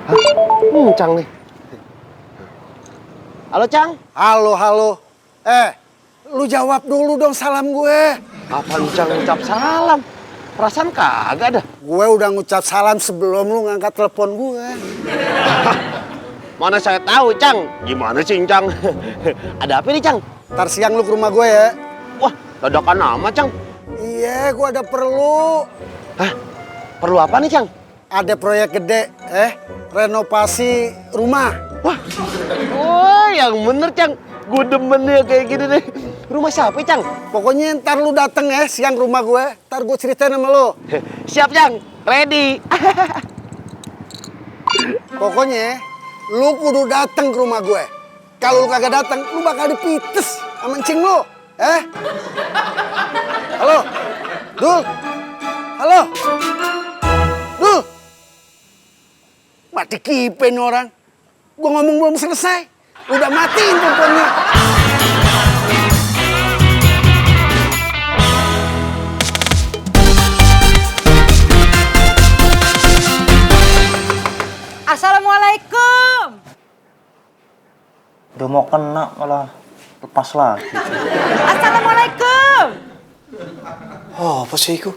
Hah? Cang nih. Halo, Cang. Halo. Lu jawab dulu dong salam gue. Apa lu, Cang, ucap salam? Perasaan kagak dah. Gue udah ngucap salam sebelum lu ngangkat telepon gue. Mana saya tahu, Cang. Gimana sih, Cang? Ada apa nih, Cang? Ntar siang lu ke rumah gue ya. Wah, dadakan amat, Cang. Iya, gue ada perlu. Hah? Perlu apa nih, Cang? Ada proyek gede, renovasi rumah. Wah, oh, yang bener, Cang. Gue demen ya kayak gini nih. Rumah siapa, Cang? Pokoknya ntar lu dateng ya siang rumah gue. Ntar gue ceritain sama lu. Siap, Cang. Ready. Pokoknya lu kudu dateng ke rumah gue. Kalau lu kagak dateng, lu bakal dipites sama encing lu. Halo? Dul? Halo? Dul? Mati kipe nih orang. Gue ngomong belum selesai. Udah matiin teleponnya. Assalamualaikum. Udah mau kena malah lepas lagi. Assalamualaikum. Oh, apa sih itu?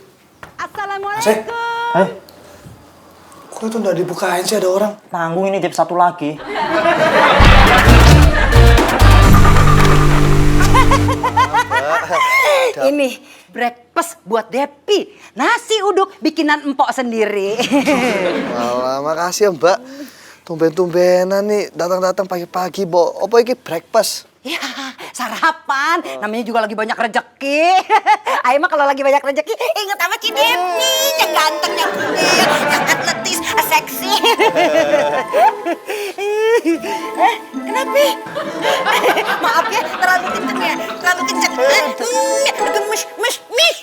Assalamualaikum. Kok itu nggak dibukain sih ada orang? Tanggung ini tip satu lagi. Ini breakfast buat Depi. Nasi uduk bikinan empok sendiri. Malah, makasih ya Mbak. Tumben-tumbenan nih, datang-datang pagi-pagi, Bo. Apa ini breakfast? Ya, sarapan. Namanya juga lagi banyak rezeki. Ayo mah kalau lagi banyak rezeki, inget sama Ci Depi. Yang ganteng, yang kuil, yang atletis, seksi. Kenapa? Maaf ya, terlalu kenceng ya. Terlalu kenceng. Gemes, mis.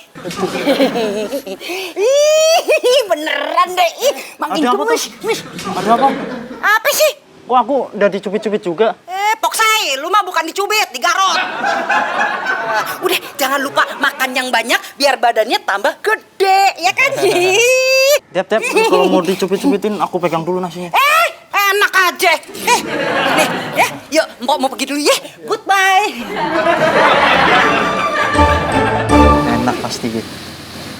Beneran deh. Makin gemes, mis. Ada apa? Apa sih? Kok aku udah dicubit-cubit juga? Poksai, lu mah bukan dicubit, digarot. Udah, jangan lupa makan yang banyak biar badannya tambah gede, ya kan? Dep, kalau mau dicubit-cubitin aku pegang dulu nasinya. Enak aja. Nih, ya, yuk, Mpok mau pergi dulu ya. Goodbye. Enak pasti gitu.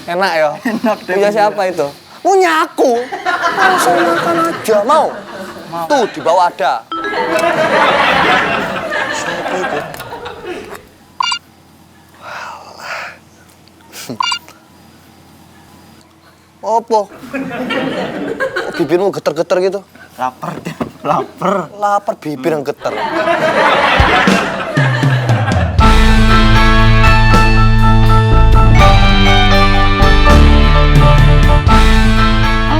Enak ya? Enak deh. Punya siapa itu? Punya aku. Langsung makan aja, mau? Tuh, di bawah ada. Siapa itu? Apa? Bibirmu geter-geter gitu? Lapar deh, lapar. Lapar bibir yang geter.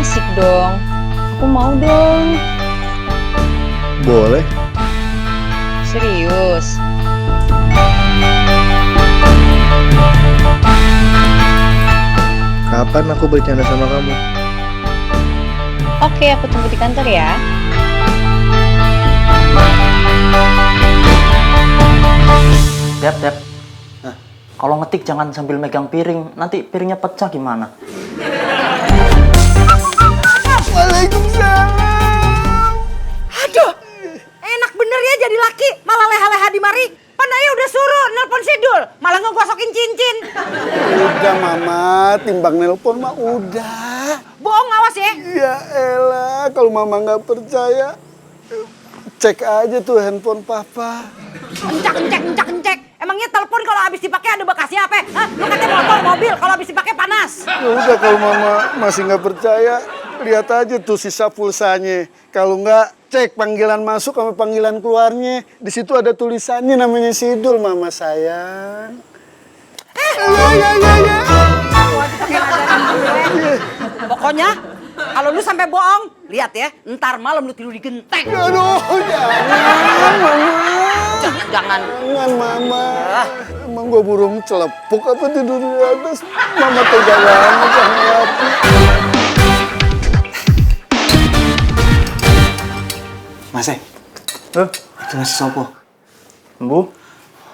Asik dong. Aku mau dong. Boleh. Serius. Kapan aku bercanda sama kamu? Oke, aku tunggu di kantor ya. Dep. Kalau ngetik jangan sambil megang piring, nanti piringnya pecah gimana? Waalaikumsalam. Aduh, enak bener ya jadi laki, malah leha-leha di mari. Pan Ayah udah suruh nelpon Sidul, malah ngegosokin cincin. Udah Mama, timbang nelpon mah udah. Bohong, awas ya. Ya elah, kalau Mama nggak percaya, cek aja tuh handphone Papa. Encak. Emangnya telepon kalau habis dipakai ada bekasnya apa? Hah? Lu katanya motor, mobil, kalau habis dipakai panas. Ya udah kalau Mama masih nggak percaya, lihat aja tuh sisa pulsanya. Kalau nggak, cek panggilan masuk sama panggilan keluarnya. Di situ ada tulisannya namanya Sidul, Mama sayang. Ya. Pokoknya kalau lu sampai bohong, lihat ya, ntar malam lu tidur di genteng. Aduh, jangan Mama. Jangan. Jangan Mama. Emang gua burung celepuk apa tidur di atas? Mama tega banget sama aku. Mas, itu nasi sopo. Bu?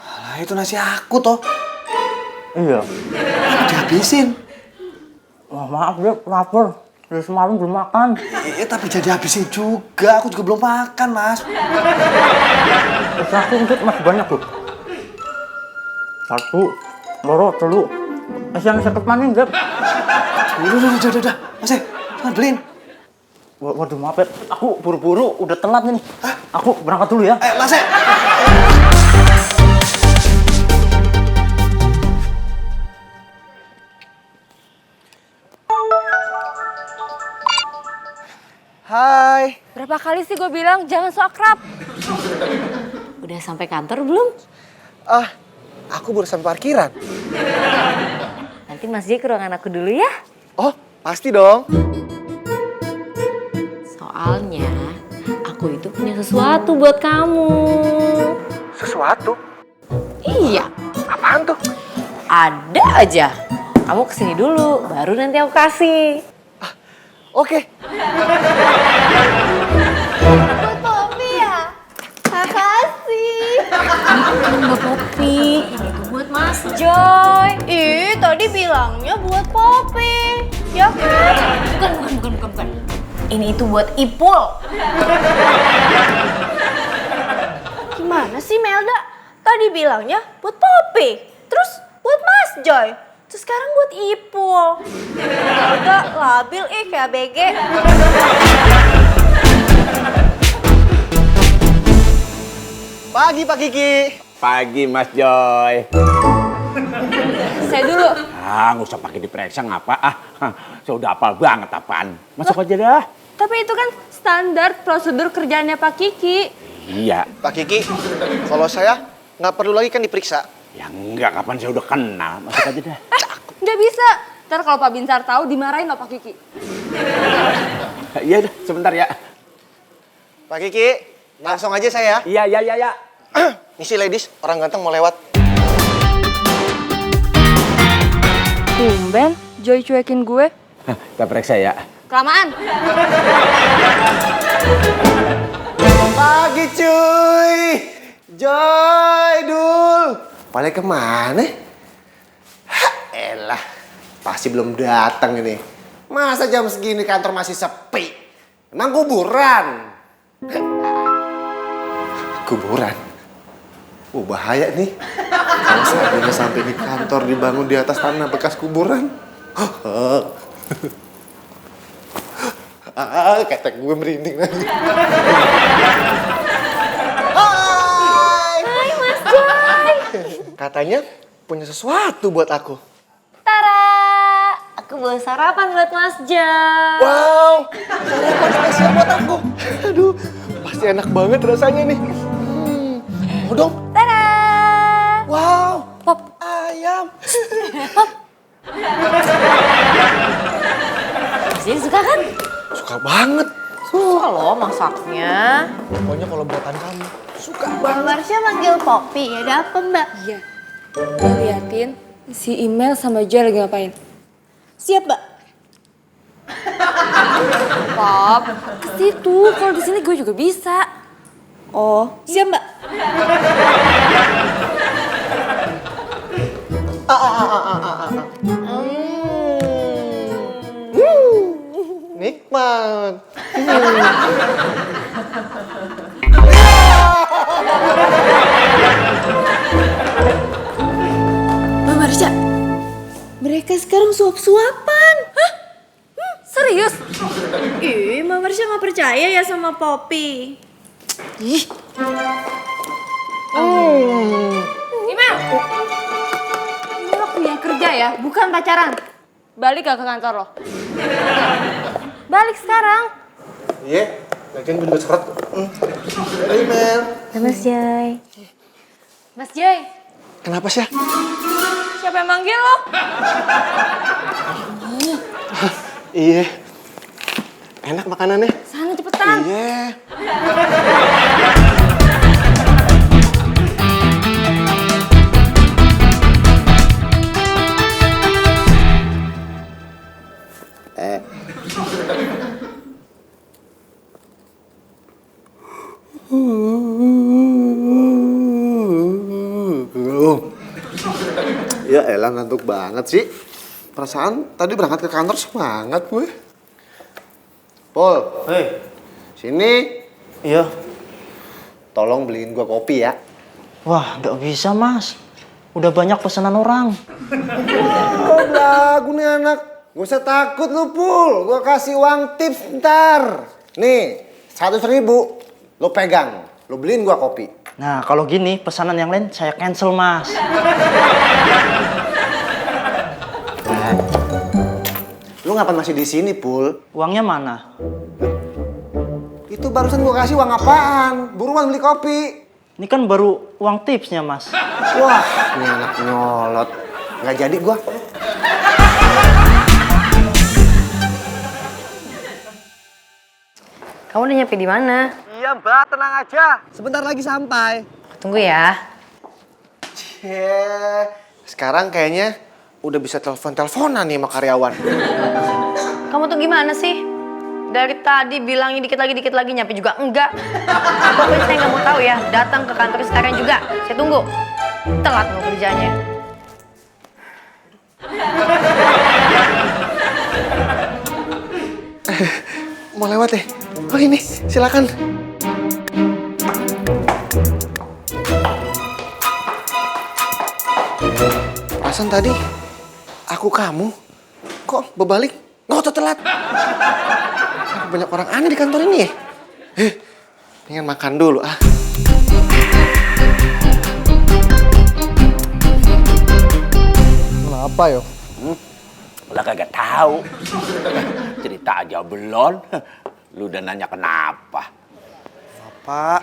Alah, itu nasi aku toh. Iya. Dihabisin. Wah, maaf Dep, lapar. Dari semalam belum makan. Tapi jadi habisin juga. Aku juga belum makan, Mas. Terus aku untuk masih banyak tuh. 1, 2, 3. Masih yang seket maning, Dep. Udah. Mas, jangan beliin. Waduh, maaf ya. Aku buru-buru, udah telat nih. Aku berangkat dulu ya. Mas. Hai. Berapa kali sih gue bilang jangan so akrab? Udah sampai kantor belum? Aku baru sampai parkiran. Nanti Mas Jay ke ruangan aku dulu ya. Oh, pasti dong. Soalnya aku itu punya sesuatu buat kamu. Sesuatu? Iya, Apaan tuh? ada aja. Kamu kesini dulu, baru nanti aku kasih. Oke. Buat Poppy ya? Makasih. Ini buat Poppy, ini tuh buat Mas Joy. Ih, tadi bilangnya buat Poppy. Ya kan? Bukan. Ini itu buat Ipul. Gimana sih Melda? Tadi bilangnya buat Poppy. Terus buat Mas Joy. Terus sekarang buat Ipul. Melda labil kayak BG. Pagi, Pak Kiki. Pagi Mas Joy. Saya dulu. Nggak usah pakai diperiksa ngapa. Saya udah hafal banget apaan. Masuk aja dah. Tapi itu kan standar prosedur kerjaannya Pak Kiki. Iya. Pak Kiki, kalau saya nggak perlu lagi kan diperiksa. Ya enggak, kapan saya udah kenal. Masuk aja dah. Nggak bisa. Ntar kalau Pak Binsar tahu dimarahin loh Pak Kiki. Iya dah, sebentar ya. Pak Kiki, langsung aja saya. Iya. Misi ladies, orang ganteng mau lewat. Tumben, Joy cuekin gue. Kita periksa ya. Kelamaan. Pagi cuy. Joy, Dul. Pada kemana? Elah, pasti belum datang ini. Masa jam segini kantor masih sepi? Emang kuburan? Kuburan? Bahaya nih. Kalau seandainya sampai di kantor dibangun di atas tanah bekas kuburan. Ketek gue merinding lagi. Hai Mas Joy. Katanya punya sesuatu buat aku. Tara, aku bawa sarapan buat Mas Joy. Wow, sarapan spesial buat aku. Aduh, pasti enak banget rasanya nih. Mau dong? Tara. Wow, Pop. ayam. Mas Jay suka kan? Suka banget. Suka loh masaknya. Pokoknya kalau buatan kamu. Suka Mbak banget. Marsha manggil Poppy, ada apa Mbak? Iya, lo liatin si email sama Joy lagi ngapain? Siap Mbak. Pop, ke situ. Kalau di sini gue juga bisa. Oh, siap Mbak. Nikmat. Mbak Marsha, mereka sekarang suap-suapan. Hah? Serius? Ih, Mbak Marsha nggak percaya ya sama Poppy. Ih, Email. Ini waktu yang kerja ya, bukan pacaran. Balik gak ke kantor lo? Balik sekarang. Iya, lagian gue juga seret. Hai Mel. Mas Joy. Mas Joy, Kenapa sih? siapa yang manggil lo? Iya. Enak makanannya. Sana cepetan. Iya. Ya elah ngantuk banget sih. Perasaan tadi berangkat ke kantor semangat gue. Pul, Hei, sini. iya. Tolong beliin gua kopi ya. Wah, nggak bisa mas. Udah banyak pesanan orang. Oh, belagu nih anak. Gak usah takut lu, Pul. Gua kasih uang tips ntar. Nih, 100.000. Lu pegang. Lu beliin gua kopi. Nah, kalau gini pesanan yang lain saya cancel mas. Lu ngapain masih di sini, Pul? Uangnya mana? Itu barusan gua kasih uang apaan? Buruan beli kopi. Ini kan baru uang tipsnya mas. Wah, ini anak nyolot. Nggak jadi gua. Kamu udah nyampe di mana? Iya Mbak, tenang aja. Sebentar lagi sampai. Tunggu ya. Sekarang kayaknya udah bisa telepon-teleponan nih sama karyawan. Kamu tuh gimana sih? Dari tadi bilangnya dikit lagi nyampe juga enggak. Pokoknya saya nggak mau tahu ya. Datang ke kantor sekarang juga. Saya tunggu. Telat mau kerjanya. Mau lewat ya? Oh ini, silakan. Perasaan tadi aku kamu kok berbalik ngotot telat. Banyak orang aneh di kantor ini ya. Pengen makan dulu ah. Kenapa yo? Lah kagak tahu. Cerita aja belum. Lu udah nanya kenapa? Pak,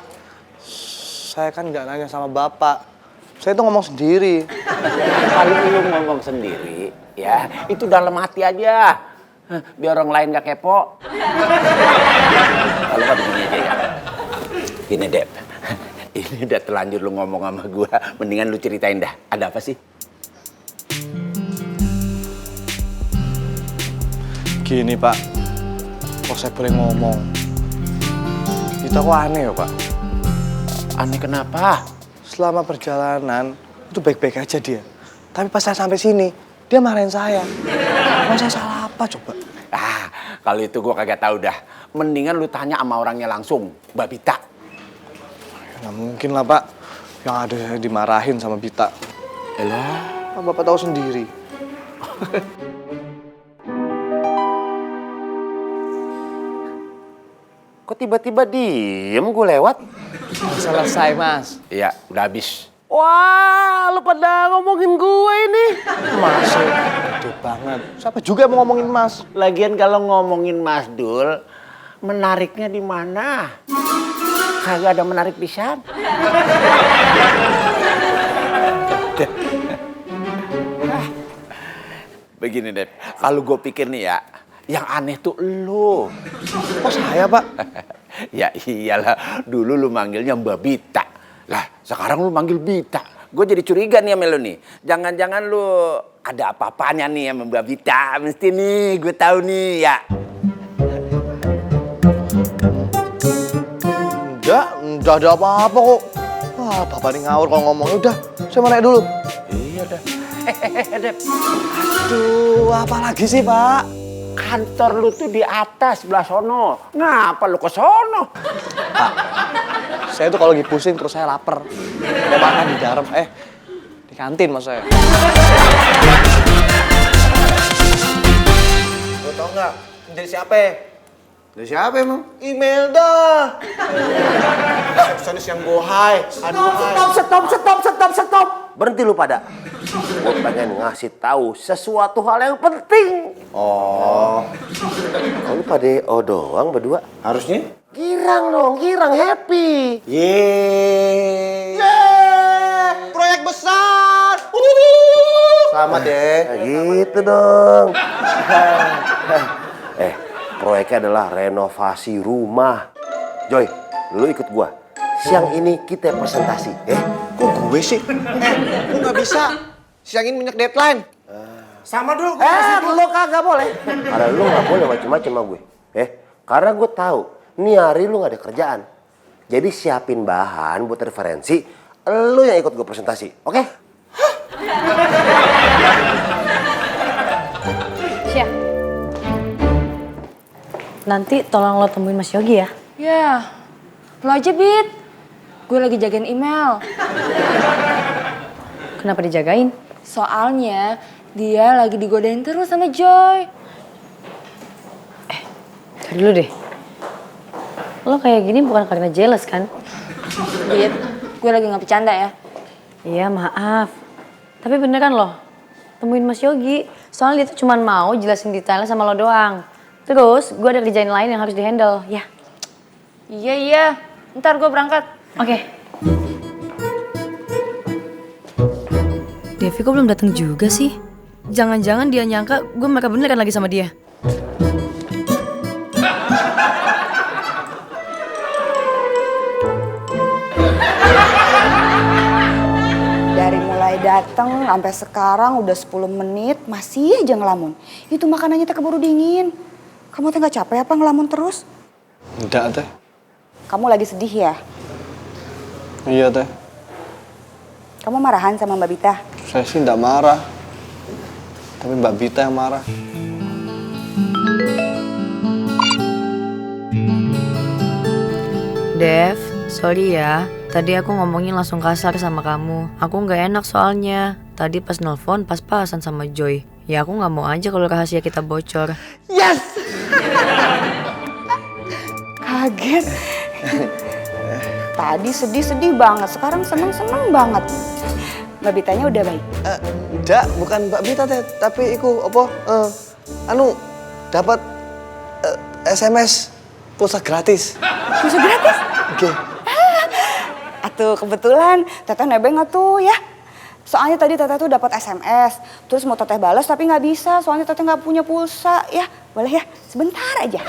saya kan nggak nanya sama Bapak. Saya itu ngomong sendiri. Kalau lu ngomong sendiri, ya itu dalam hati aja. Biar orang lain gak kepo. Kalau nggak begini aja ya. Gini Dep, ini udah terlanjur lu ngomong sama gua. Mendingan lu ceritain dah. Ada apa sih? Gini Pak, kok saya boleh ngomong? Kita kok aneh ya Pak? Aneh kenapa? Selama perjalanan itu baik-baik aja dia. Tapi pas saya sampai sini, dia marahin saya. Emang saya salah apa coba? Ah, kalau itu gua kagak tahu dah. Mendingan lu tanya sama orangnya langsung, Mbak Bita. Nggak mungkin lah Pak, yang ada saya dimarahin sama Bita. Elah, Kan Bapak tahu sendiri. Kok tiba-tiba diem gue lewat? Selesai Mas. iya udah habis. Wah, lu pada ngomongin gue ini. Masuk, gede banget. Siapa juga yang mau ngomongin Mas? Lagian kalau ngomongin Mas Dul, menariknya di mana? Kagak ada menarik pisan. Begini Dep, kalau gue pikir nih ya, yang aneh tuh lu. Kok saya Pak? Ya iyalah, dulu lu manggilnya Mbak Bita. Lah, sekarang lu manggil Bita. Gue jadi curiga nih sama lu nih. Jangan-jangan lu ada apa-apanya nih sama Mbak Bita. Mesti nih, gue tahu nih ya. Enggak ada apa-apa kok. Wah, Bapak ini ngawur kalau ngomongnya. Udah, saya mau naik dulu. Iya dah. Dep, Aduh, apa lagi sih Pak? kantor lu tuh di atas sebelah sono. Ngapa lu ke sono? Saya tuh kalau lagi pusing terus saya lapar. Mau makan di dalam, di kantin mas saya. Lo tau nggak? Dari siapa? Dari siapa emang? Imelda. Resepsionis yang bohai. Stop. Berhenti lu pada. Gue pengen ngasih tahu sesuatu hal yang penting. Oh, Kamu pada doang berdua? harusnya? Girang dong, girang happy. Yeay. Proyek besar. Selamat deh. Nah, gitu dong. Proyeknya adalah renovasi rumah. Joy, lu ikut gua. Siang ini kita presentasi, Kok gue sih? Lu nggak bisa. Siang ini banyak deadline. Sama dulu. lu kagak boleh. Karena lu nggak boleh macem-macem sama gue. Karena gue tahu nih hari lu nggak ada kerjaan. Jadi siapin bahan buat referensi. Lu yang ikut gue presentasi, oke? Siap. nanti tolong lo temuin Mas Yogi ya. Ya, lo aja, Bit. Gue lagi jagain email. Kenapa dijagain? Soalnya dia lagi digodain terus sama Joy. Tadi dulu deh. Lo kayak gini bukan karena jealous kan? Bit, gue lagi nggak bercanda ya. Iya maaf. Tapi beneran loh. Temuin Mas Yogi. Soalnya dia tuh cuma mau jelasin detailnya sama lo doang. Terus gue ada kerjaan lain yang harus dihandle. Ya. Iya. Ntar gue berangkat. Oke. Devi kok belum datang juga sih? Jangan-jangan dia nyangka gue mereka beneran lagi sama dia. Dari mulai datang sampai sekarang udah 10 menit masih aja ngelamun. Itu makanannya teh keburu dingin. Kamu teh nggak capek apa ngelamun terus? Enggak, Teh. Kamu lagi sedih ya? Iya, Teh. Kamu marahan sama Mbak Bita? Saya sih enggak marah. Tapi Mbak Bita yang marah. Dev, sorry ya. Tadi aku ngomongin langsung kasar sama kamu. Aku nggak enak soalnya. Tadi pas nelfon pas-pasan sama Joy. Ya aku nggak mau aja kalau rahasia kita bocor. Yes! Kaget. Tadi sedih-sedih banget, sekarang seneng-seneng banget. Mbak Bitanya udah baik? Enggak, bukan Mbak Bita, Teh. Tapi iku apa? Dapat SMS pulsa gratis. Pulsa gratis? Oke. Atuh kebetulan Teteh nebeng atuh ya. Soalnya tadi Teteh tuh dapat SMS, terus mau Teteh balas tapi nggak bisa, soalnya Teteh nggak punya pulsa ya. Boleh ya, sebentar aja.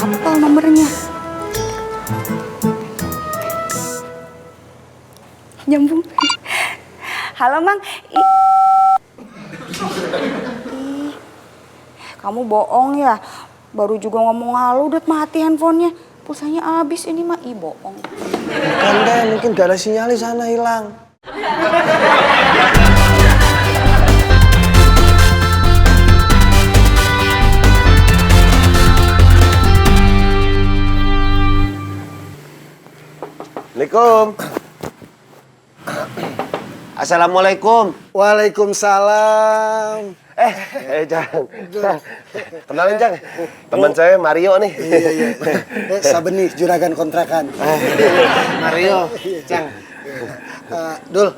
Apa nomornya? Nyambung. Halo Mang. Kamu bohong ya? Baru juga ngomong halo udah mati handphonenya. Pulsanya habis ini mah bohong. Bukan, Teh, mungkin gak ada sinyal di sana hilang. Assalamualaikum. Assalamualaikum. Waalaikumsalam. Cang. Kenalin, Cang. Teman saya Mario nih. Iya. Sabeni, juragan kontrakan. Mario, Cang. Dul,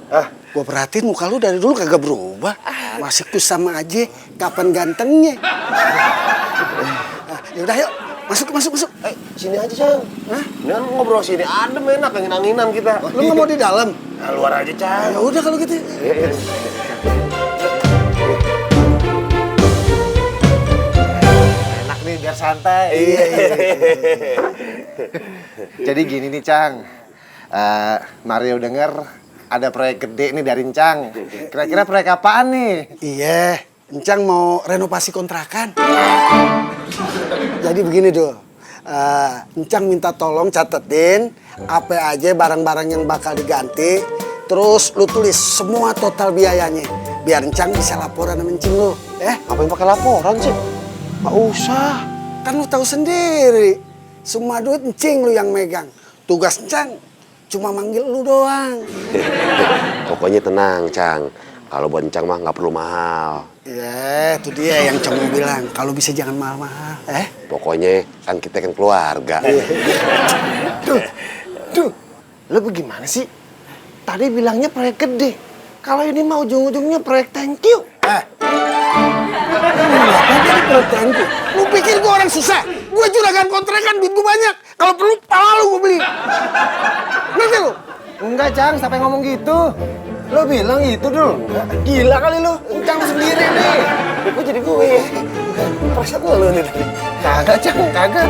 gua perhatiin muka lu dari dulu kagak berubah. Masih tuh sama aja. Kapan gantengnya? Yaudah yuk, masuk. Sini aja, Cang. Ini kan ngobrol sini adem enak, angin-anginan kita. Lu nggak mau di dalam? Nah, luar aja, Cang. Ya udah kalau gitu. Enak nih biar santai. Iya. Jadi gini nih, Cang. Mario denger ada proyek gede nih dari Encang. Kira-kira proyek apaan nih? Iya, Encang mau renovasi kontrakan. Jadi begini Dul, Encang minta tolong catetin apa aja barang-barang yang bakal diganti. Terus lu tulis semua total biayanya. Biar Encang bisa laporan sama Encing lu. Apa yang pakai laporan sih? Nggak usah, kan lu tahu sendiri. Semua duit Encing lu yang megang. Tugas Encang cuma manggil lu doang. Pokoknya tenang, Cang. Kalau buat Encang mah nggak perlu mahal. Ya, itu dia yang Encang mau bilang. Kalau bisa jangan mahal-mahal. Pokoknya kan kita kan keluarga. Duh, lu bagaimana sih? Tadi bilangnya proyek gede. Kalau ini mau ujung-ujungnya proyek thank you. Lu pikir gua orang susah? Gua juragan kontrakan, duit gua banyak. Kalau perlu pala lu gua beli. Ngerti lu? Enggak, Cang, sampai ngomong gitu. Lu bilang gitu, Dul. Gila kali lu. Encang lu sendiri nih. Gue jadi gue. Perasaan lu nih. Kagak, Cang, kagak.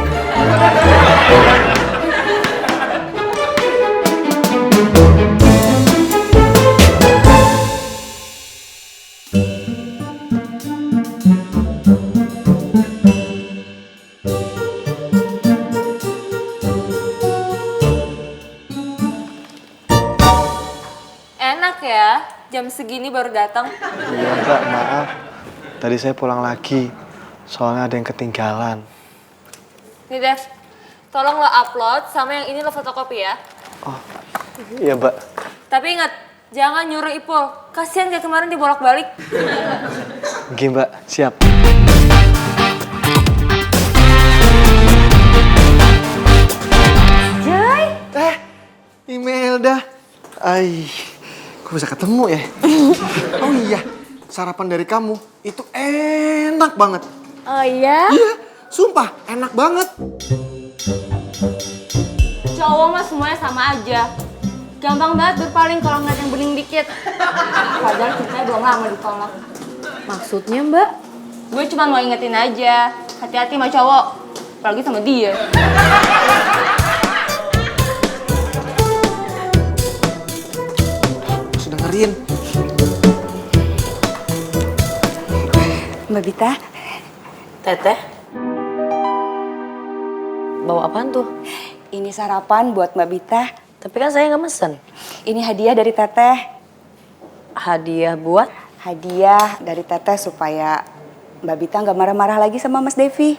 Enak ya, jam segini baru datang. Iya, Kak, maaf. Tadi saya pulang lagi. Soalnya ada yang ketinggalan. Nih Dev, tolong lo upload sama yang ini lo fotokopi ya. Oh, iya Mbak. Tapi ingat, jangan nyuruh Ipul. Kasihan kayak kemarin dibolak-balik. Oke Mbak, siap. Jai. Imelda. Ay, kok bisa ketemu ya? Oh iya, sarapan dari kamu itu enak banget. Oh iya? Iya, sumpah enak banget. Cowok mah semuanya sama aja. Gampang banget berpaling kalau ngeliat yang bening dikit. Padahal ceritanya belum lama ditolak. Maksudnya Mbak? Gue cuma mau ingetin aja, hati-hati sama cowok. Apalagi sama dia. Sudah dengerin. Mbak Bita, Teteh? Bawa apaan tuh? ini sarapan buat Mbak Bita. Tapi kan saya nggak mesen. Ini hadiah dari Teteh. Hadiah buat? Hadiah dari Teteh supaya Mbak Bita nggak marah-marah lagi sama Mas Devi.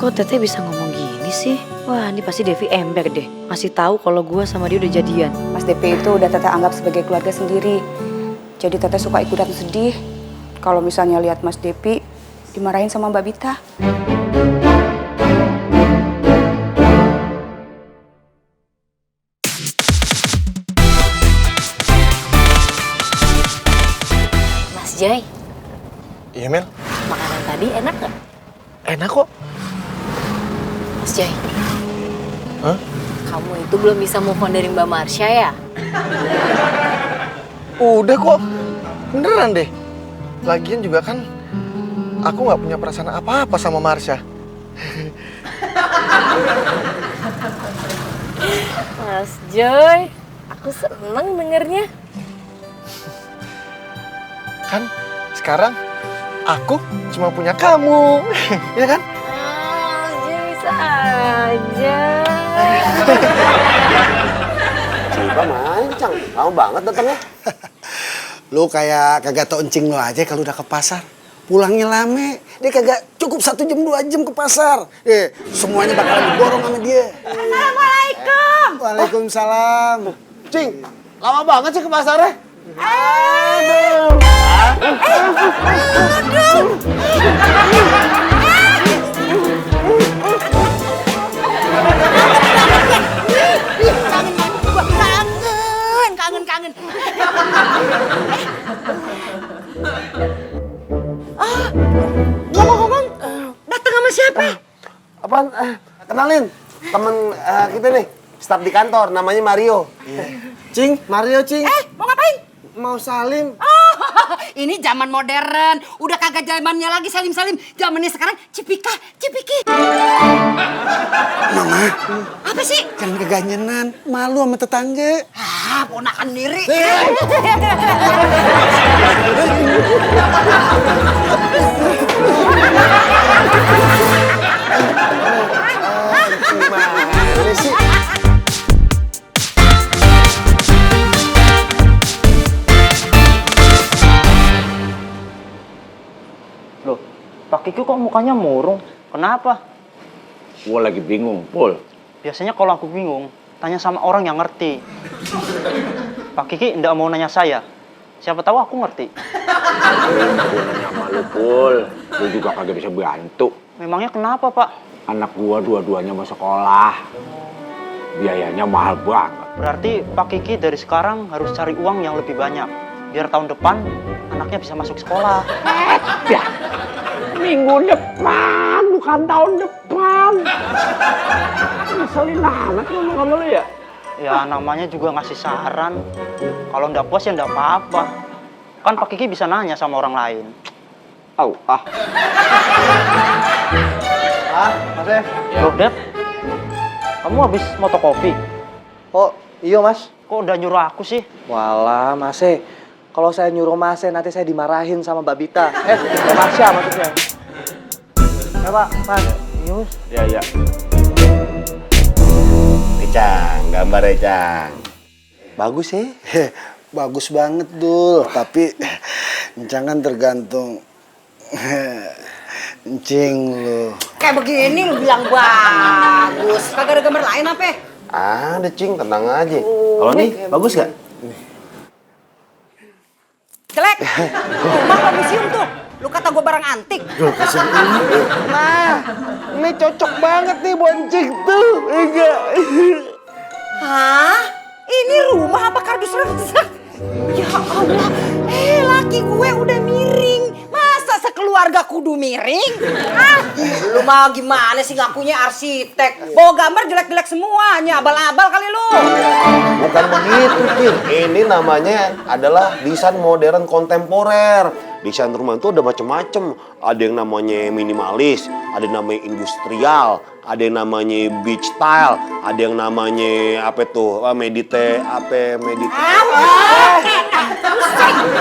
Kok Teteh bisa ngomong gini sih? Wah, ini pasti Devi ember deh. Masih tahu kalau gue sama dia udah jadian. Mas Devi itu udah Teteh anggap sebagai keluarga sendiri. Jadi Teteh suka ikutan sedih kalau misalnya lihat Mas Devi dimarahin sama Mbak Bita. Mas Jai, Iya Mel, makanan tadi enak nggak? enak kok. Mas Jai, Hah? kamu itu belum bisa move on dari Mbak Marsha ya? Udah kok, beneran deh. Lagian juga kan aku nggak punya perasaan apa-apa sama Marsha. Mas Joy, aku seneng dengernya. Kan sekarang aku cuma punya kamu, ya kan? Mas Joy bisa aja. Coba mancang, lama banget datangnya. Lu kayak kagak tau encing lu aja kalau udah ke pasar. Pulangnya lame, dia kagak cukup 1 jam 2 jam ke pasar. Semuanya bakalan diborong sama dia. Assalamualaikum. Waalaikumsalam. Cing, lama banget sih ke pasarnya. Kangen. Ngomong-ngomong, datang sama siapa? Apaan? Kenalin, temen kita nih, staf di kantor, namanya Mario. Cing, Mario Cing. Mau ngapain? Mau salim. Oh, ini zaman modern. Udah kagak zamannya lagi salim-salim. Zamannya sekarang cipiki. Mama, Apa sih? jangan keganyenan. Malu sama tetangga. Ah, ponakan diri. Gimana sih? Loh, Pak Kiki kok mukanya murung? Kenapa? Gua lagi bingung, Pul. Biasanya kalau aku bingung, tanya sama orang yang ngerti. Pak Kiki nggak mau nanya saya. Siapa tahu aku ngerti. Gua nanya sama lu, Pul. Lu juga kagak bisa bantu. Memangnya kenapa, Pak? Anak gua dua-duanya mau sekolah. Biayanya mahal banget. Berarti Pak Kiki dari sekarang harus cari uang yang lebih banyak. Biar tahun depan anaknya bisa masuk sekolah. Ya, minggu depan, bukan tahun depan. Ngeselin amat ngomong sama lu ya. Ya namanya juga ngasih saran. Kalau nggak puas ya nggak apa-apa. Kan Pak Kiki bisa nanya sama orang lain. Mas F. Loh, Dad. Kamu habis motokopi? Oh, iya Mas. Kok udah nyuruh aku sih? Walah, Mas E. Kalau saya nyuruh Mas E, nanti saya dimarahin sama Mbak Bita. Mbak Marsha maksudnya. Pak, Mas. Iya, Mas. Ya. Cang, gambarnya Cang. Bagus ya? Bagus banget, Dul. Tapi Encang kan tergantung Encing lu. Kayak begini lu bilang bagus. Kagak ada gambar lain apa? Ada Cing, tenang aja. Kalau nih, bagus gak? Jelek. Rumah apa museum tuh? Lu kata gue barang antik. Nah, ini cocok banget nih buat Cing tuh. Enggak. Hah? Ini rumah apa kardus retak? Ya Allah, laki gue udah miring. Masa sekeluarga kudu miring? Ah, lu mah gimana sih ngakunya arsitek? Bawa gambar jelek-jelek semuanya, abal-abal kali lu. Bukan begitu, Cing. Ini namanya adalah desain modern kontemporer. Desain rumah itu ada macam-macam. Ada yang namanya minimalis, ada yang namanya industrial, ada yang namanya beach style, ada yang namanya apa tuh?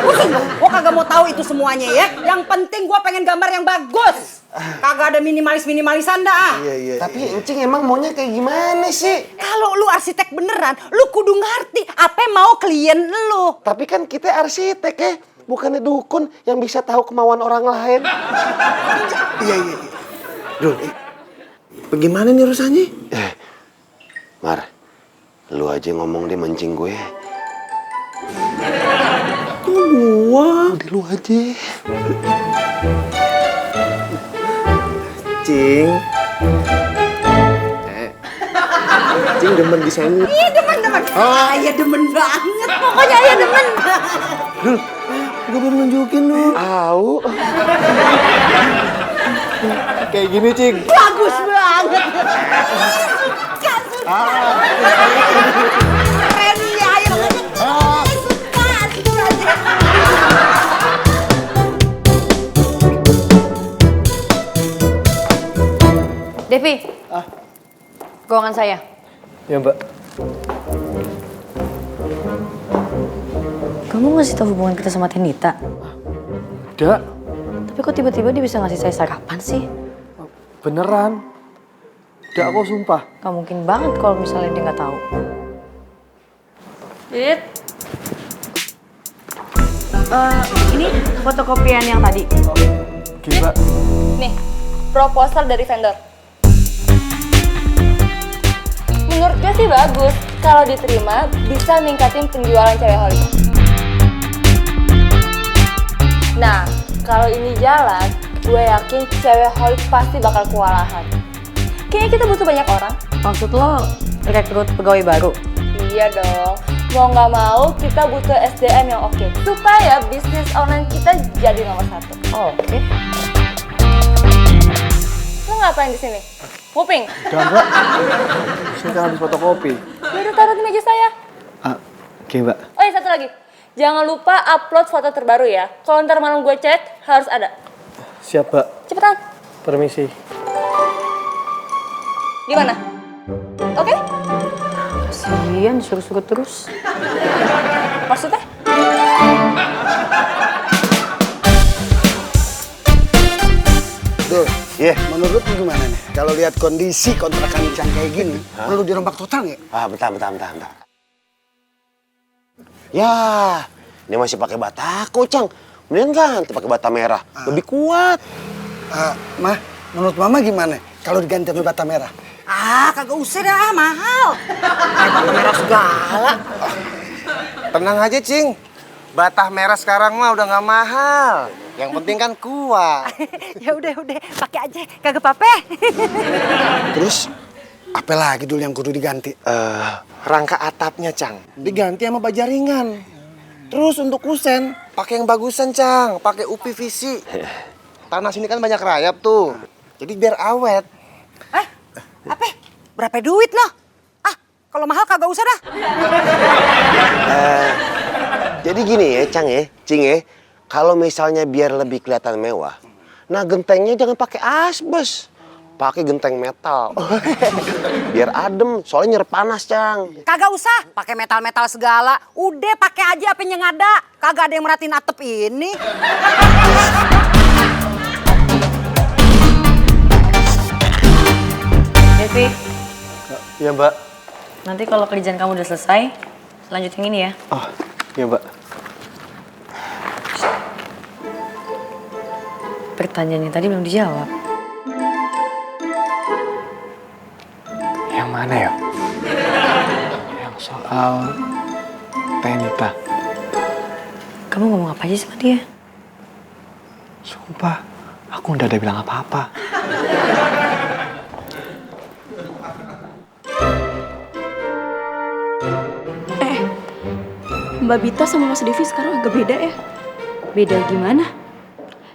Pusing. Gua kagak mau tahu itu semuanya ya. Yang penting gua pengen gambar yang bagus. Kagak ada minimalis-minimalisan dah. Iya. Tapi Encing emang maunya kayak gimana sih? Kalau lu arsitek beneran, lu kudu ngerti apa yang mau klien lu. Tapi kan kita arsitek ya, bukannya dukun yang bisa tahu kemauan orang lain. Iya. Dul, bagaimana nih urusannya? Mar, lu aja ngomong deh mancing gue. Gua. Udah lu aja. Cing. Cing demen desainnya. Iya demen. Iya demen banget. Pokoknya iya demen. Dul, gue baru nunjukin dulu. Au. Kayak gini, Cing. Bagus banget. Suka. Keren ya, ayo. Suka aja. Devi. Golongan saya. Ya, Mbak. Kamu ngasih tahu hubungan kita sama Tenita? Udah, Tapi kok tiba-tiba dia bisa ngasih saya sarapan sih? beneran. Udah, aku sumpah. Gak mungkin banget kalau misalnya dia nggak tahu. Dit. Ini fotokopian yang tadi. Oke, Mbak. Nih, proposal dari vendor. Menurut gue sih bagus. Kalau diterima, bisa ningkatin penjualan cewek holic. Nah, kalau ini jalan, gue yakin cewek holic pasti bakal kewalahan. Kayaknya kita butuh banyak orang. Maksud lo rekrut pegawai baru? Iya dong. Mau nggak mau, kita butuh SDM yang oke. Supaya bisnis online kita jadi nomor 1. Oh, oke. Lo ngapain di sini? Nguping? Udah, Mbak. Saya kan habis fotokopi. Udah taruh di meja saya. Oke, Mbak. Oh iya, satu lagi. Jangan lupa upload foto terbaru ya. Kalau ntar malam gue cek, harus ada. Siap, Mbak. Cepetan. Permisi. Di mana? Oke? Kasian disuruh-suruh terus. Maksudnya? Dul, menurut lu gimana nih? Kalau lihat kondisi kontrakan Cang kayak gini, perlu dirombak total nggak? Bentar. Ya, ini masih pakai batako, Cang. Mending ganti pakai bata merah, lebih kuat. Mah, menurut Mama gimana? Kalau diganti pakai bata merah? Kagak usah dah, mahal. Kayak bata merah segala. Tenang aja, Cing. Batah merah sekarang mah udah nggak mahal. Yang penting kan kuat. Ya udah, pakai aja. Kagak apa-apa. Terus, apa lagi dulu yang kudu diganti? Rangka atapnya, Cang. Diganti sama baja ringan. Terus untuk kusen, pakai yang bagusan, Cang. Pakai UPVC. Tanah sini kan banyak rayap tuh. Jadi biar awet. Apa? Berapa duit lo? Kalau mahal kagak usah dah. Jadi gini ya, Cing ya. Kalau misalnya biar lebih kelihatan mewah, nah gentengnya jangan pakai asbes. Pakai genteng metal. Biar adem, soalnya nyerap panas, Cang. Kagak usah pakai metal-metal segala. Udah pakai aja apa yang ada. Kagak ada yang merhatiin atap ini. Devi, Iya, Mbak. nanti kalau kerjaan kamu udah selesai, lanjut yang ini ya. Oh, iya, Mbak. pertanyaannya tadi belum dijawab. Yang mana ya? Yang soal Tenita. Kamu ngomong apa aja sama dia? Sumpah, aku nggak ada bilang apa-apa. Mbak Bita sama Mas Devi sekarang agak beda ya? Beda gimana?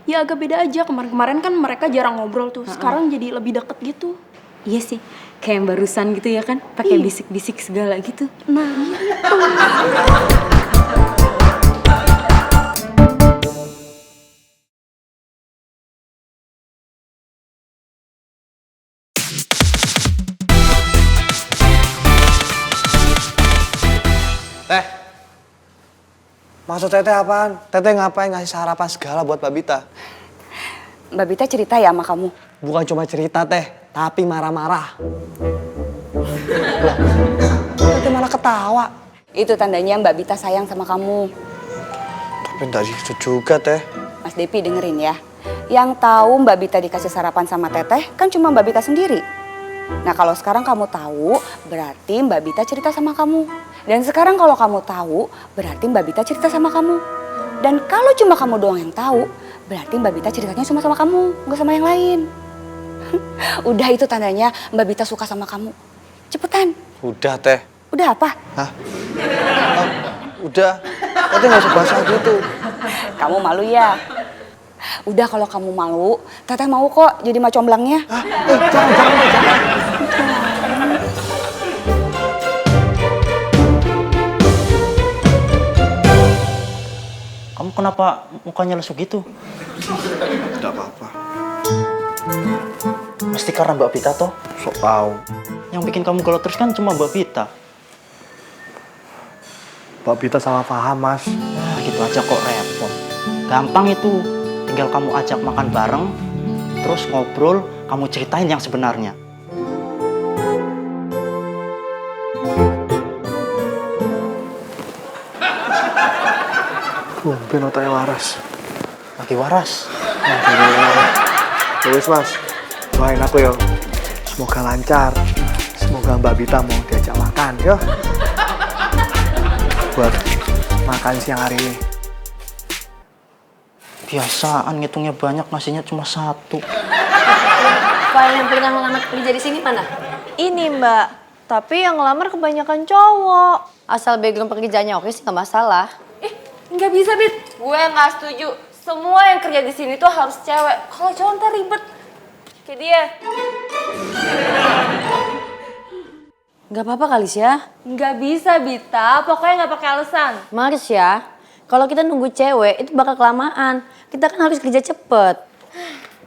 Ya agak beda aja, kemarin-kemarin kan mereka jarang ngobrol tuh, sekarang jadi lebih deket gitu. Iya sih, kayak yang barusan gitu ya kan, pakai Iya. bisik-bisik segala gitu. Nah iya itu. Teh, maksud Teteh apaan? Teteh ngapain ngasih sarapan segala buat Mbak Bita? Mbak Bita cerita ya sama kamu? Bukan cuma cerita Teh, tapi marah-marah. Loh, Teteh malah ketawa. Itu tandanya Mbak Bita sayang sama kamu. Tapi dari itu juga Teh. Mas Depi dengerin ya. Yang tahu Mbak Bita dikasih sarapan sama Teteh kan cuma Mbak Bita sendiri. Nah kalau sekarang kamu tahu, berarti Mbak Bita cerita sama kamu. Dan sekarang kalau kamu tahu, berarti Mbak Bita cerita sama kamu. Dan kalau cuma kamu doang yang tahu, berarti Mbak Bita ceritanya cuma sama kamu, nggak sama yang lain. Udah itu tandanya Mbak Bita suka sama kamu. Cepetan. Udah Teh. Udah apa? Hah? Udah. Teteh nggak usah basah gitu. Kamu malu ya? Udah kalau kamu malu, Teteh mau kok jadi macomblangnya. Jangan. Kamu kenapa mukanya lesu gitu? Tidak apa-apa. Mesti karena Mbak Bita toh? Sok tau. Yang bikin kamu galau terus kan cuma Mbak Bita. Mbak Bita salah paham Mas. Nah, gitu aja kok repot. Gampang itu. Tinggal kamu ajak makan bareng, terus ngobrol, kamu ceritain yang sebenarnya. Bumpen otaknya waras. Lagi waras. Ya wis Mas, doain aku yo. Semoga lancar. Semoga Mbak Bita mau diajak makan yo. Buat makan siang hari ini. Biasaan ngitungnya banyak, nasinya cuma satu. File yang pertama ngelamar kerja di sini mana? Ini Mbak, tapi yang ngelamar kebanyakan cowok. Asal background pekerjaannya oke sih nggak masalah. Nggak bisa, Bit. Gue nggak setuju. Semua yang kerja di sini tuh harus cewek. Kalau cowok ntar ribet. Kayak dia. Nggak apa-apa kali sih ya. Nggak bisa, Bita. Pokoknya nggak pakai alasan. Maris ya, kalau kita nunggu cewek itu bakal kelamaan. Kita kan harus kerja cepet.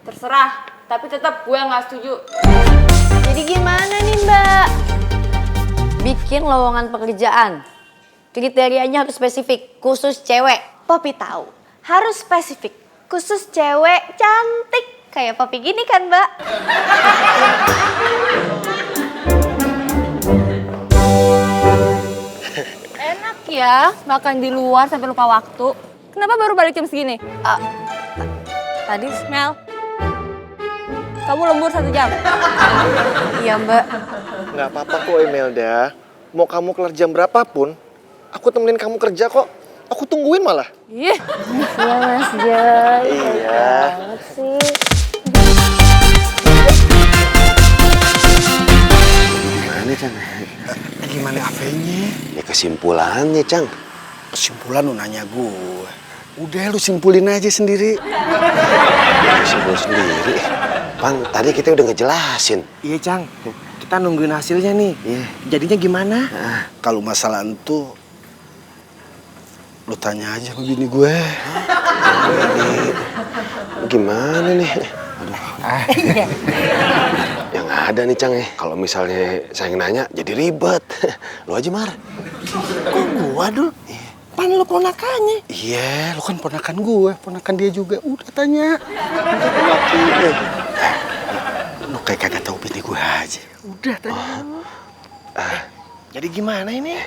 Terserah. Tapi tetap gue nggak setuju. Jadi gimana nih Mbak? Bikin lowongan pekerjaan. Kriterianya harus spesifik, khusus cewek. Popi tahu, harus spesifik. Khusus cewek cantik. Kayak Popi gini kan Mbak? Enak ya, makan di luar sampai lupa waktu. Kenapa baru balik jam segini? Tadi Mel, kamu lembur 1 jam. Iya Mbak. Nggak apa-apa kok Imelda. Mau kamu kelar jam berapapun, aku temenin kamu kerja kok. Aku tungguin malah. Ih, Iya Mas Joy. Iya. Banget sih. Gimana, Cang? Gimana AP-nya? Ini kesimpulannya, Cang. Kesimpulan lu nanya gue. Udah lu simpulin aja sendiri. Simpul sendiri. Bang, tadi kita udah ngejelasin. Iya Cang, kita nungguin hasilnya nih. Iya. Jadinya gimana? Kalau masalah itu, lu tanya aja sama bini gue. Gimana nih? Yang ada nih, Cang, kalau misalnya saya nanya jadi ribet. Lu aja, Mar. Kok gua, Dul? Pan lu ponakannya. Iya, lu kan ponakan gue, ponakan dia juga. Udah tanya. Untuk laki. Lu kayak kagak tahu bini gue aja. Udah tanya. Jadi gimana ini?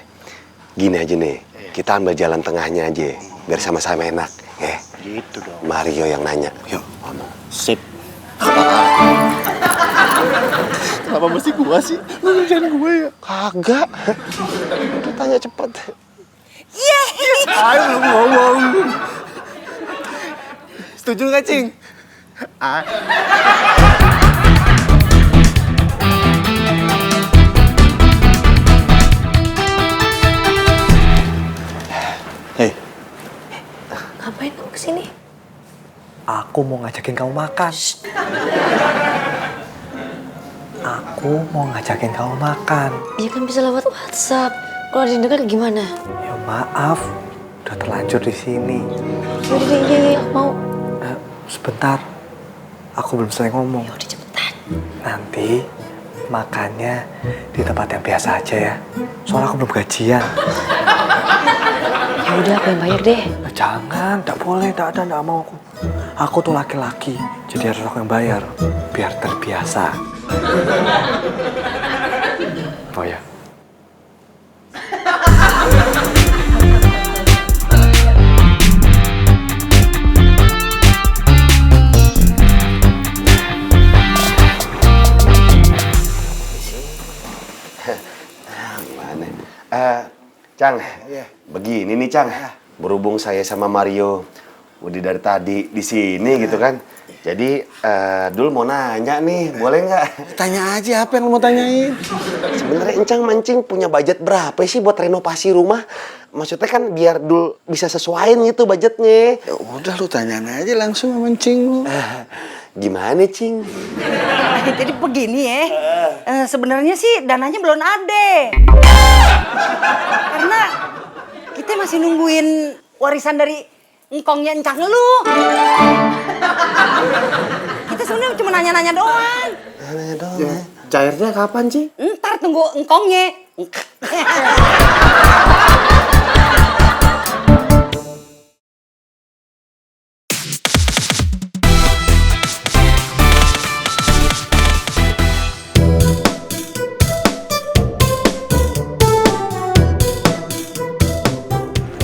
Gini aja nih, kita ambil jalan tengahnya aja, biar sama-sama enak. Gitu dong. Mario yang nanya. Yuk. Ngomong. Sip. Kenapa mesti gua sih? Lu ngerjain gue ya? Kagak. Udah tanya cepet. Ayo lu ngomong. Setuju gak, Cing? Hei, Ngapain kamu kesini? Aku mau ngajakin kamu makan. Aku mau ngajakin kamu makan. Ya kan bisa lewat WhatsApp. Kalau didengar gimana? Ya maaf, udah terlanjur di sini. Yaudah deh, iya, aku mau. Sebentar, aku belum selesai ngomong. Yaudah cepetan. Nanti makannya di tempat yang biasa aja ya. Soalnya aku belum gajian. Ya udah aku yang bayar deh. Jangan, tak boleh, tak ada, tak mau aku. Aku tuh laki-laki, jadi harus aku yang bayar, biar terbiasa. Oh ya. Cang, begini nih Cang. Berhubung saya sama Mario udah dari tadi di sini gitu kan. Jadi Dul mau nanya nih, boleh nggak? Tanya aja apa yang lu mau tanyain. Sebenarnya Encang mancing punya budget berapa sih buat renovasi rumah? Maksudnya kan biar Dul bisa sesuaiin gitu budgetnya. Ya udah lu tanyain aja langsung sama Cing lu. Gimana Cing? Jadi begini ya, sebenarnya sih dananya belum ada. Karena kita masih nungguin warisan dari engkongnya encang lu. Kita sebenarnya cuma nanya-nanya doang. Nanya dong. Ya, cairnya kapan, Cing? Ntar tunggu engkongnya.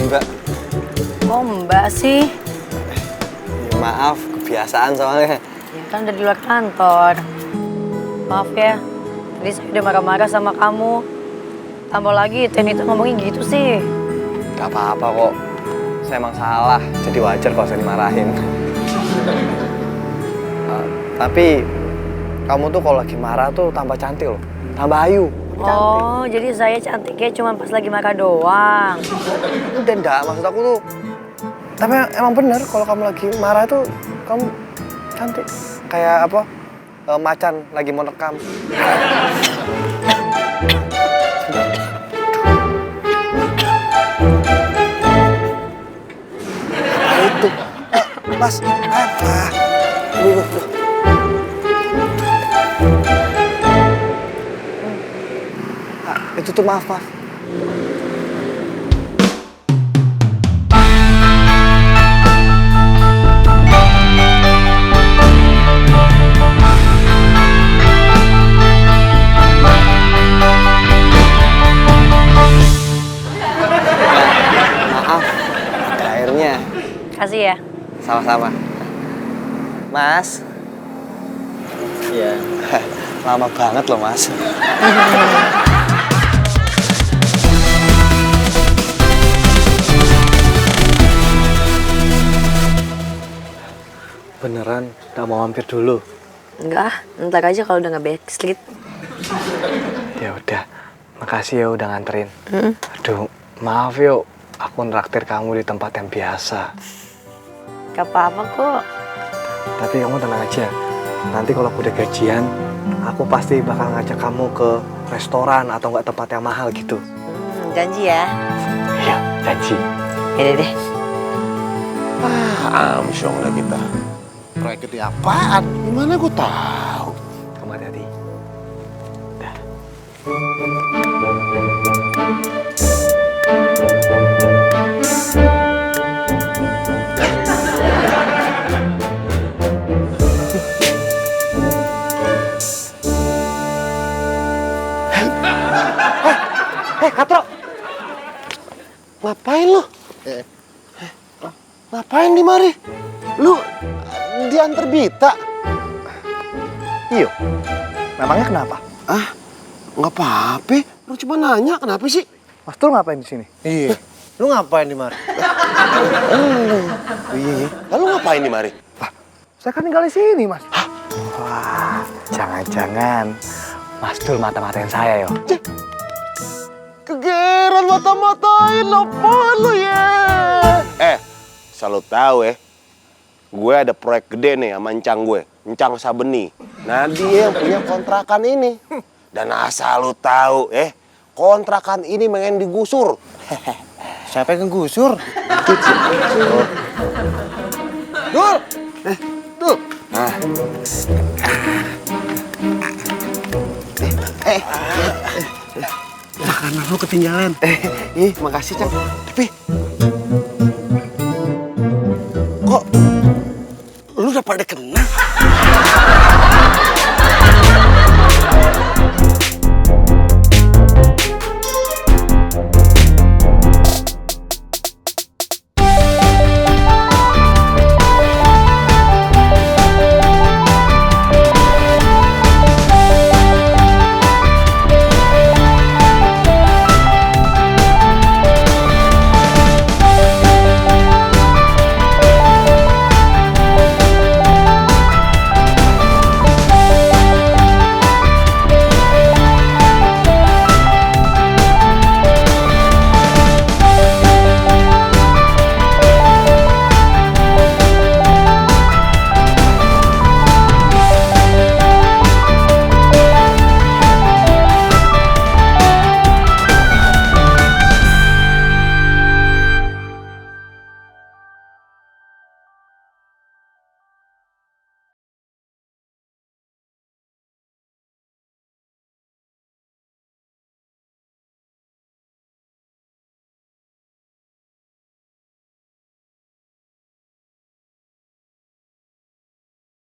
Mbak, Oh mbak sih? ya maaf, kebiasaan soalnya. Ya kan udah di luar kantor. Maaf ya, tadi saya udah marah-marah sama kamu. Tambah lagi, Ten itu ngomongnya gitu sih. Gak apa-apa kok, saya emang salah, jadi wajar kalau saya dimarahin. Tapi kamu tuh kalau lagi marah tuh tambah cantik loh, tambah ayu. Oh, jadi saya cantiknya cuma pas lagi marah doang. Udah enggak, maksud aku tuh. Tapi emang bener kalau kamu lagi marah tuh kamu cantik. Kayak apa? Macan lagi mau nekam. Apa itu? Mas, apa? Itu tuh maaf. Maaf, ada airnya. Kasih ya. Sama-sama. Mas. Iya. Lama banget loh, Mas. Beneran, gak mau mampir dulu? Enggak, ntar aja kalau udah nggak backstreet. Ya udah, makasih ya udah nganterin. Aduh, maaf yuk, aku nraktir kamu di tempat yang biasa. Gak apa-apa kok. Tapi kamu tenang aja, nanti kalau aku udah gajian, aku pasti bakal ngajak kamu ke restoran atau nggak tempat yang mahal gitu. Janji ya. Iya, janji. Yaudah deh. Amsyong lah kita. Proyek gede apaan? Gimana gue tahu? Kamu hati-hati. Dah. Katro. Ngapain lu? Ngapain di mari? Lu diantar Bita. Iyo. Memangnya kenapa? Ah, nggak apa-apa. Lu cuma nanya kenapa sih? Mas Tul ngapain di sini? Iya. Lu ngapain di mari? Iya. Lalu ngapain di mari? Saya kan tinggal di sini, Mas. Wah, jangan-jangan Mas Tul mata-matain saya, yo. Kegeran mata-matain apa lu ya? Selalu tahu gue ada proyek gede nih sama encang gue, Encang Sabeni. Nah dia yang punya kontrakan ini. Dan asal lu tahu kontrakan ini pengen digusur. Siapa yang ngegusur? Dul! Dul! Makanan lu ketinggalan. Makasih, Cang. Tapi kok lu udah pada kenal